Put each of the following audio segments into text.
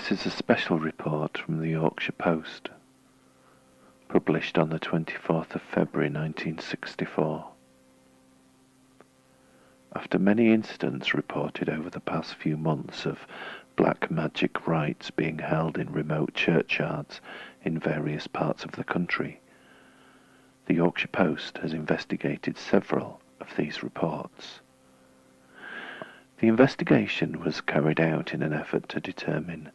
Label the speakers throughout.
Speaker 1: This is a special report from the Yorkshire Post, published on the 24th of February 1964. After many incidents reported over the past few months of black magic rites being held in remote churchyards in various parts of the country, the Yorkshire Post has investigated several of these reports. The investigation was carried out in an effort to determine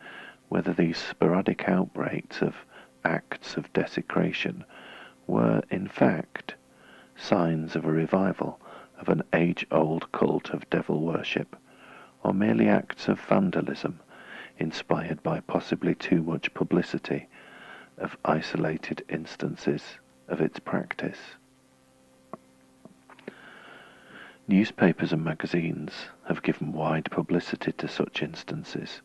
Speaker 1: whether these sporadic outbreaks of acts of desecration were, in fact, signs of a revival of an age-old cult of devil worship, or merely acts of vandalism inspired by possibly too much publicity of isolated instances of its practice. Newspapers and magazines have given wide publicity to such instances.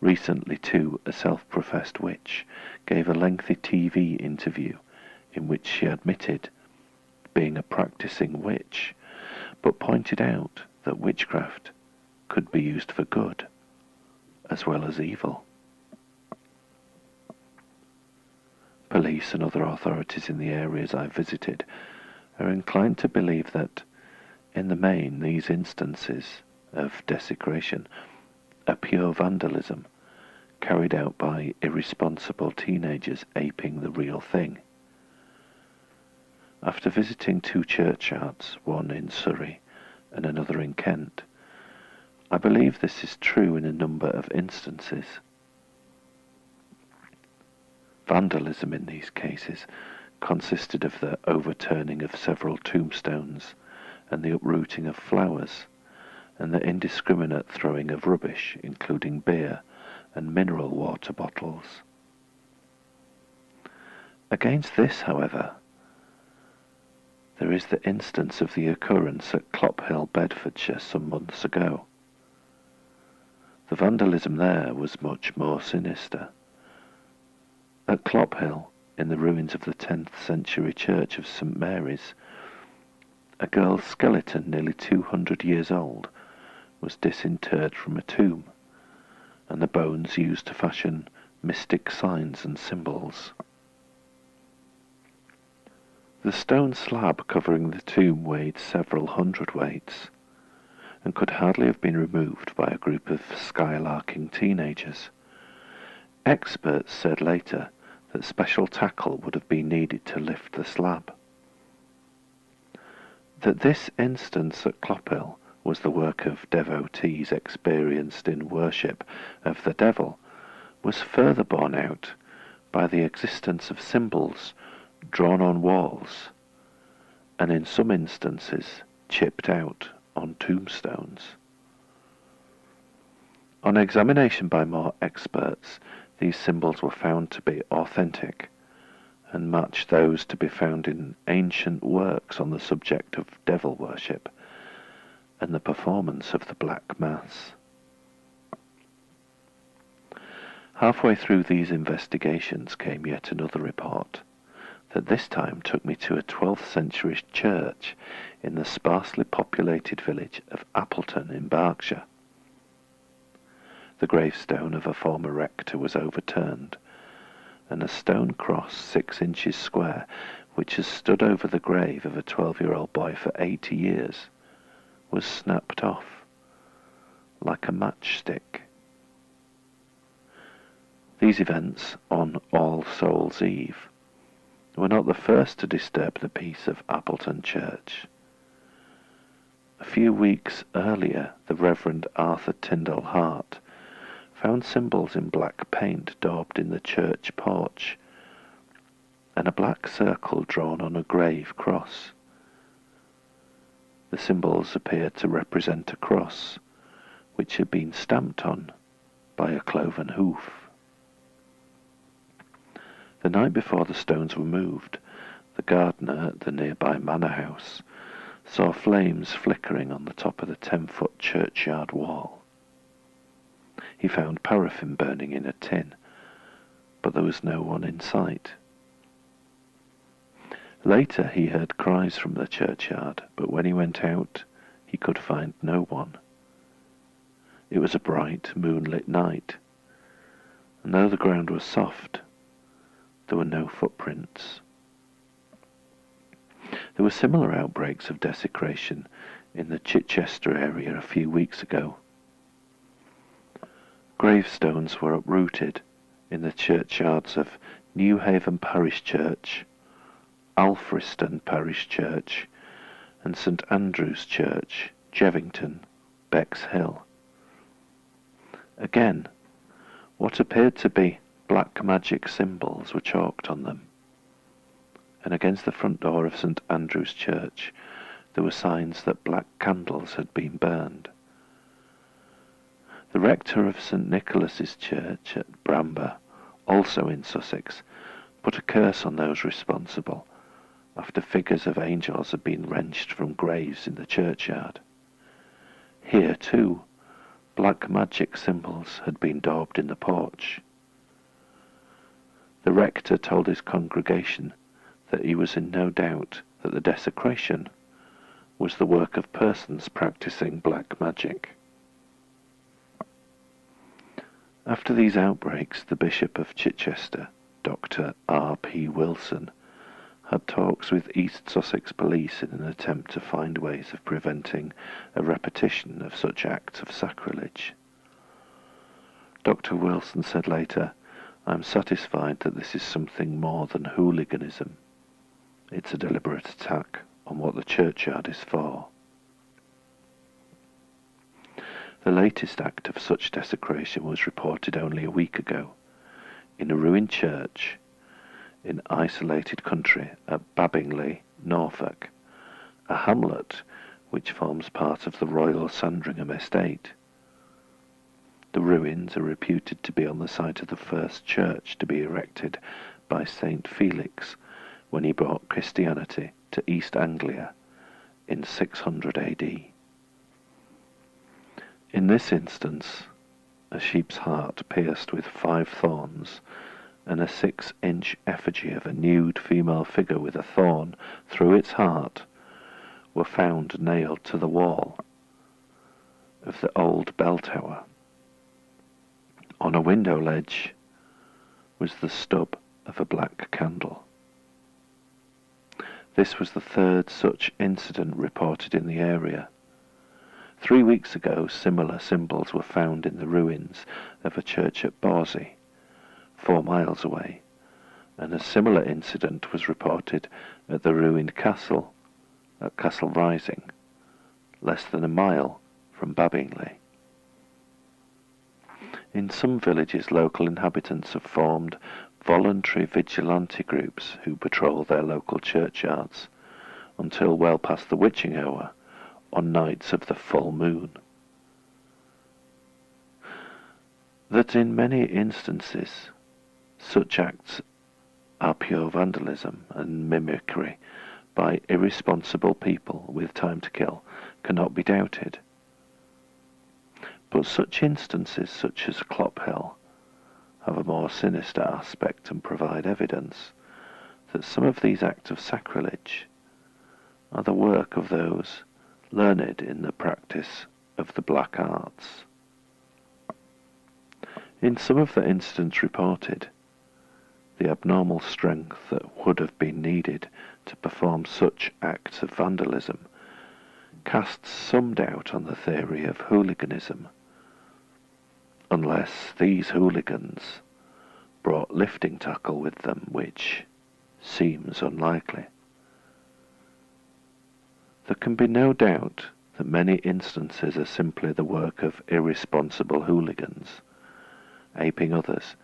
Speaker 1: Recently, too, a self-professed witch gave a lengthy TV interview in which she admitted being a practicing witch, but pointed out that witchcraft could be used for good as well as evil. Police and other authorities in the areas I visited are inclined to believe that, in the main, these instances of desecration are pure vandalism, carried out by irresponsible teenagers aping the real thing. After visiting two churchyards, one in Surrey and another in Kent, I believe this is true in a number of instances. Vandalism in these cases consisted of the overturning of several tombstones and the uprooting of flowers, and the indiscriminate throwing of rubbish, including beer and mineral water bottles. Against this, however, there is the instance of the occurrence at Clophill, Bedfordshire, some months ago. The vandalism there was much more sinister. At Clophill, in the ruins of the 10th century church of St. Mary's, a girl's skeleton nearly 200 years old was disinterred from a tomb, and the bones used to fashion mystic signs and symbols. The stone slab covering the tomb weighed several hundredweights, and could hardly have been removed by a group of skylarking teenagers. Experts said later that special tackle would have been needed to lift the slab. That this instance at Clophill was the work of devotees experienced in worship of the devil was further borne out by the existence of symbols drawn on walls, and in some instances chipped out on tombstones. On examination by more experts, these symbols were found to be authentic and match those to be found in ancient works on the subject of devil worship and the performance of the Black Mass. Halfway through these investigations came yet another report that this time took me to a 12th century church in the sparsely populated village of Appleton in Berkshire. The gravestone of a former rector was overturned, and a stone cross 6 inches square, which has stood over the grave of a 12-year-old boy for 80 years, was snapped off like a matchstick. These events on All Souls' Eve were not the first to disturb the peace of Appleton Church. A few weeks earlier, the Reverend Arthur Tyndall Hart found symbols in black paint daubed in the church porch, and a black circle drawn on a grave cross. The symbols appeared to represent a cross, which had been stamped on by a cloven hoof. The night before the stones were moved, the gardener at the nearby manor house saw flames flickering on the top of the 10-foot churchyard wall. He found paraffin burning in a tin, but there was no one in sight. Later he heard cries from the churchyard, but when he went out, he could find no one. It was a bright, moonlit night, and though the ground was soft, there were no footprints. There were similar outbreaks of desecration in the Chichester area a few weeks ago. Gravestones were uprooted in the churchyards of Newhaven Parish Church, Alfriston Parish Church, and St Andrew's Church, Jevington, Bexhill. Again, what appeared to be black magic symbols were chalked on them, and against the front door of St Andrew's Church there were signs that black candles had been burned. The rector of St Nicholas's Church at Bramber, also in Sussex, put a curse on those responsible after figures of angels had been wrenched from graves in the churchyard. Here, too, black magic symbols had been daubed in the porch. The rector told his congregation that he was in no doubt that the desecration was the work of persons practicing black magic. After these outbreaks, the Bishop of Chichester, Dr. R.P. Wilson, had talks with East Sussex Police in an attempt to find ways of preventing a repetition of such acts of sacrilege. Dr. Wilson said later, "I am satisfied that this is something more than hooliganism. It's a deliberate attack on what the churchyard is for." The latest act of such desecration was reported only a week ago, in a ruined church in isolated country at Babingley, Norfolk, a hamlet which forms part of the Royal Sandringham estate. The ruins are reputed to be on the site of the first church to be erected by Saint Felix when he brought Christianity to East Anglia in 600 AD. In this instance, a sheep's heart pierced with 5 thorns and a 6-inch effigy of a nude female figure with a thorn through its heart were found nailed to the wall of the old bell tower. On a window ledge was the stub of a black candle. This was the 3rd such incident reported in the area. 3 weeks ago, similar symbols were found in the ruins of a church at Borsey, 4 miles away, and a similar incident was reported at the ruined castle at Castle Rising, less than a mile from Babingley. In some villages, local inhabitants have formed voluntary vigilante groups who patrol their local churchyards until well past the witching hour on nights of the full moon. That in many instances such acts are pure vandalism and mimicry by irresponsible people with time to kill cannot be doubted. But such instances, such as Clophill, have a more sinister aspect and provide evidence that some of these acts of sacrilege are the work of those learned in the practice of the black arts. In some of the incidents reported, the abnormal strength that would have been needed to perform such acts of vandalism casts some doubt on the theory of hooliganism, unless these hooligans brought lifting tackle with them, which seems unlikely. There can be no doubt that many instances are simply the work of irresponsible hooligans, aping others,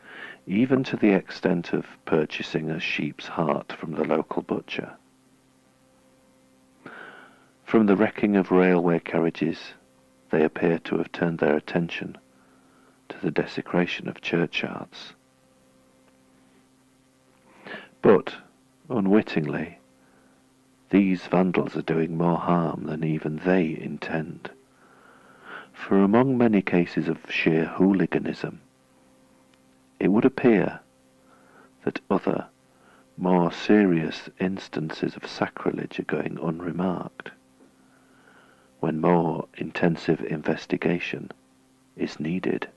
Speaker 1: even to the extent of purchasing a sheep's heart from the local butcher. From the wrecking of railway carriages, they appear to have turned their attention to the desecration of churchyards. But, unwittingly, these vandals are doing more harm than even they intend. For among many cases of sheer hooliganism, it would appear that other, more serious instances of sacrilege are going unremarked, when more intensive investigation is needed.